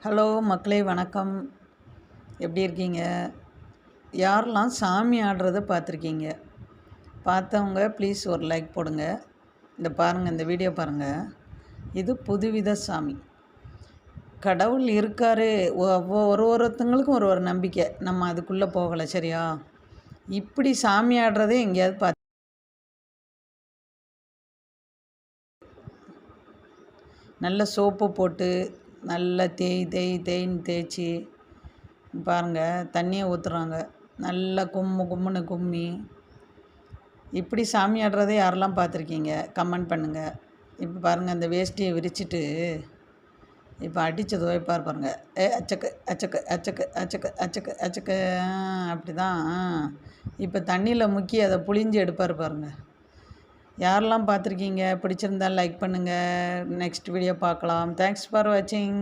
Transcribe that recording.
Hello மக்களே, வணக்கம். எப்படி இருக்கீங்க? யாரெல்லாம் சாமி ஆடுறத பார்த்துருக்கீங்க? பார்த்தவங்க ப்ளீஸ் ஒரு லைக் போடுங்க. பாருங்கள், இந்த வீடியோ பாருங்கள். இது புதுவித சாமி. கடவுள் இருக்கார். ஒருத்தங்களுக்கும் ஒரு நம்பிக்கை. நம்ம அதுக்குள்ளே போகலை, சரியா? இப்படி சாமி ஆடுறதே எங்கேயாவது பார்த்து நல்ல சோப்பு போட்டு நல்லா தேய்ன்னு தேய்ச்சி பாருங்கள், தண்ணியை ஊற்றுறாங்க. நல்லா கும்முன்னு கும்மி இப்படி சாமி ஆடுறதை யாரெல்லாம் பார்த்துருக்கீங்க? கமெண்ட் பண்ணுங்கள். இப்போ பாருங்கள், அந்த வேஷ்டியை விரிச்சிட்டு இப்போ அடித்து துவைப்பார் பாருங்கள். அச்சக்கு அச்சக்கு அச்சக்கு அச்சக்கு அச்சக்கு அச்சக்கு அப்படி தான். இப்போ தண்ணியில் முக்கி அதை புழிஞ்சு எடுப்பார் பாருங்கள். யாரெல்லாம் பார்த்துருக்கீங்க? பிடிச்சிருந்தால் லைக் பண்ணுங்கள். நெக்ஸ்ட் வீடியோ பார்க்கலாம். தேங்க்ஸ் ஃபார் வாட்சிங்.